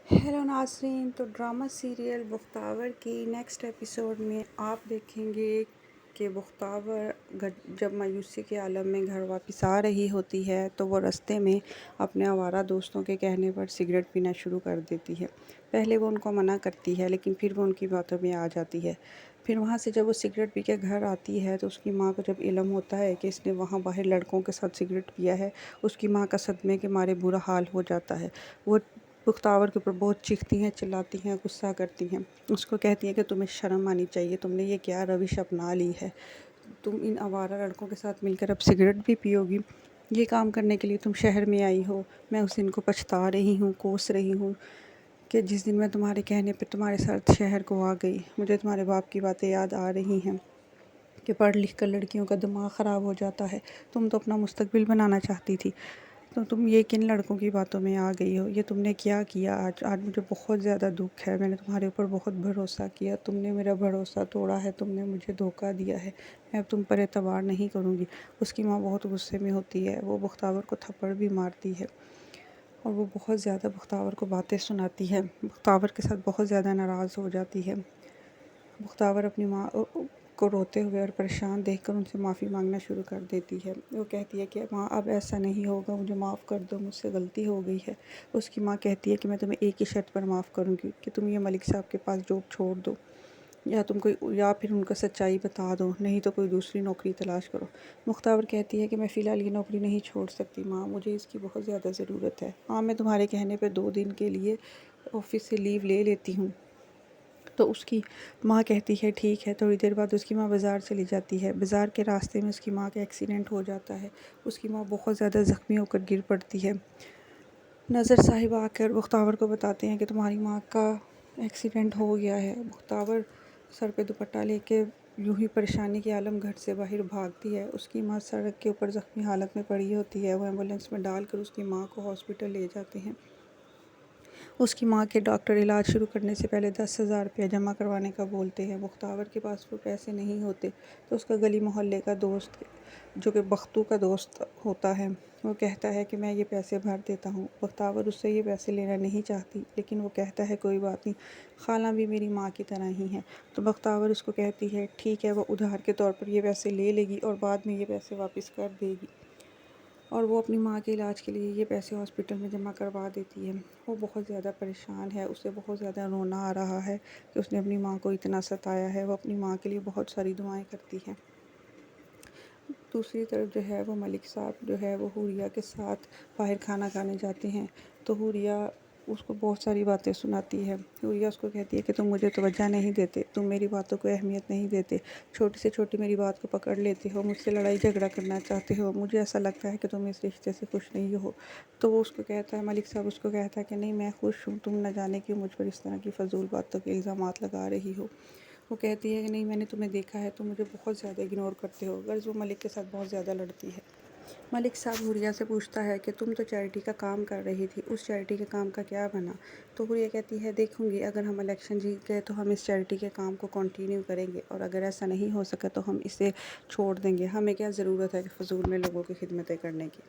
Hello ناظرین، تو drama serial بختاور کی نیکسٹ ایپیسوڈ میں آپ دیکھیں گے کہ بختاور جب مایوسی کے عالم میں گھر واپس آ رہی ہوتی ہے تو وہ رستے میں اپنے آوارہ دوستوں کے کہنے پر سگریٹ پینا شروع کر دیتی ہے۔ پہلے وہ ان کو منع کرتی ہے لیکن پھر وہ ان کی باتوں میں آ جاتی ہے۔ پھر وہاں سے جب وہ سگریٹ پی کے گھر آتی ہے تو اس کی ماں کو جب علم ہوتا ہے کہ اس نے وہاں باہر لڑکوں کے ساتھ سگریٹ پیا ہے، اس کی ماں کا صدمے کے مارے برا حال ہو جاتا ہے۔ وہ بختاور کے اوپر بہت چیختی ہیں، چلاتی ہیں، غصہ کرتی ہیں۔ اس کو کہتی ہیں کہ تمہیں شرم آنی چاہیے، تم نے یہ کیا روش اپنا لی ہے؟ تم ان آوارہ لڑکوں کے ساتھ مل کر اب سگریٹ بھی پیو گی؟ یہ کام کرنے کے لیے تم شہر میں آئی ہو؟ میں اس دن کو پچھتا رہی ہوں، کوس رہی ہوں کہ جس دن میں تمہارے کہنے پہ تمہارے ساتھ شہر کو آ گئی۔ مجھے تمہارے باپ کی باتیں یاد آ رہی ہیں کہ پڑھ لکھ کر لڑکیوں کا دماغ خراب ہو جاتا ہے۔ تم تو اپنا مستقبل بنانا چاہتی تھی، تو تم یہ کن لڑکوں کی باتوں میں آ گئی ہو؟ یہ تم نے کیا کیا؟ آج مجھے بہت زیادہ دکھ ہے۔ میں نے تمہارے اوپر بہت بھروسہ کیا، تم نے میرا بھروسہ توڑا ہے، تم نے مجھے دھوکہ دیا ہے۔ میں اب تم پر اعتبار نہیں کروں گی۔ اس کی ماں بہت غصے میں ہوتی ہے، وہ بختاور کو تھپڑ بھی مارتی ہے اور وہ بہت زیادہ بختاور کو باتیں سناتی ہے۔ بختاور کے ساتھ بہت زیادہ ناراض ہو جاتی ہے۔ بختاور اپنی ماں کو روتے ہوئے اور پریشان دیکھ کر ان سے معافی مانگنا شروع کر دیتی ہے۔ وہ کہتی ہے کہ ماں اب ایسا نہیں ہوگا، مجھے معاف کر دو، مجھ سے غلطی ہو گئی ہے۔ اس کی ماں کہتی ہے کہ میں تمہیں ایک ہی شرط پر معاف کروں گی کہ تم یہ ملک صاحب کے پاس جاب چھوڑ دو، یا پھر ان کو سچائی بتا دو، نہیں تو کوئی دوسری نوکری تلاش کرو۔ بختاور کہتی ہے کہ میں فی الحال یہ نوکری نہیں چھوڑ سکتی ماں، مجھے اس کی بہت زیادہ ضرورت ہے۔ ہاں، میں تمہارے کہنے پہ 2 دن کے لیے آفس سے لیو لے لیتی ہوں۔ تو اس کی ماں کہتی ہے ٹھیک ہے۔ تھوڑی دیر بعد اس کی ماں بازار چلی جاتی ہے۔ بازار کے راستے میں اس کی ماں کا ایکسیڈنٹ ہو جاتا ہے۔ اس کی ماں بہت زیادہ زخمی ہو کر گر پڑتی ہے۔ نظر صاحب آ کر بختاور کو بتاتے ہیں کہ تمہاری ماں کا ایکسیڈنٹ ہو گیا ہے۔ بختاور سر پہ دوپٹہ لے کے یوں ہی پریشانی کے عالم گھر سے باہر بھاگتی ہے۔ اس کی ماں سڑک کے اوپر زخمی حالت میں پڑی ہوتی ہے۔ وہ ایمبولینس میں ڈال کر اس کی ماں کو ہاسپٹل لے جاتے ہیں۔ اس کی ماں کے ڈاکٹر علاج شروع کرنے سے پہلے 10,000 روپیہ جمع کروانے کا بولتے ہیں۔ بختاور کے پاس وہ پیسے نہیں ہوتے تو اس کا گلی محلے کا دوست، جو کہ بختو کا دوست ہوتا ہے، وہ کہتا ہے کہ میں یہ پیسے بھر دیتا ہوں۔ بختاور اس سے یہ پیسے لینا نہیں چاہتی لیکن وہ کہتا ہے کوئی بات نہیں، خالہ بھی میری ماں کی طرح ہی ہیں۔ تو بختاور اس کو کہتی ہے ٹھیک ہے، وہ ادھار کے طور پر یہ پیسے لے لے گی اور بعد میں یہ پیسے واپس کر دے گی، اور وہ اپنی ماں کے علاج کے لیے یہ پیسے ہاسپٹل میں جمع کروا دیتی ہے۔ وہ بہت زیادہ پریشان ہے، اسے بہت زیادہ رونا آ رہا ہے کہ اس نے اپنی ماں کو اتنا ستایا ہے۔ وہ اپنی ماں کے لیے بہت ساری دعائیں کرتی ہے۔ دوسری طرف جو ہے وہ ملک صاحب جو ہے وہ حوریہ کے ساتھ باہر کھانا کھانے جاتے ہیں تو حوریہ اس کو بہت ساری باتیں سناتی ہے۔ حوریہ اس کو کہتی ہے کہ تم مجھے توجہ نہیں دیتے، تم میری باتوں کو اہمیت نہیں دیتے، چھوٹی سے چھوٹی میری بات کو پکڑ لیتے ہو، مجھ سے لڑائی جھگڑا کرنا چاہتے ہو، مجھے ایسا لگتا ہے کہ تم اس رشتے سے خوش نہیں ہو۔ تو وہ اس کو کہتا ہے، ملک صاحب اس کو کہتا ہے کہ نہیں، میں خوش ہوں، تم نہ جانے کیوں مجھ پر اس طرح کی فضول باتوں کے الزامات لگا رہی ہو۔ وہ کہتی ہے کہ نہیں، میں نے تمہیں دیکھا ہے، تم مجھے بہت زیادہ اگنور کرتے ہو۔ غرض وہ ملک کے ساتھ بہت زیادہ لڑتی ہے۔ ملک صاحب حوریہ سے پوچھتا ہے کہ تم تو چیریٹی کا کام کر رہی تھی، اس چیریٹی کے کام کا کیا بنا؟ تو حوریہ کہتی ہے دیکھوں گی، اگر ہم الیکشن جیت گئے تو ہم اس چیریٹی کے کام کو کنٹینیو کریں گے، اور اگر ایسا نہیں ہو سکا تو ہم اسے چھوڑ دیں گے۔ ہمیں کیا ضرورت ہے کہ فضول میں لوگوں کی خدمتیں کرنے کی۔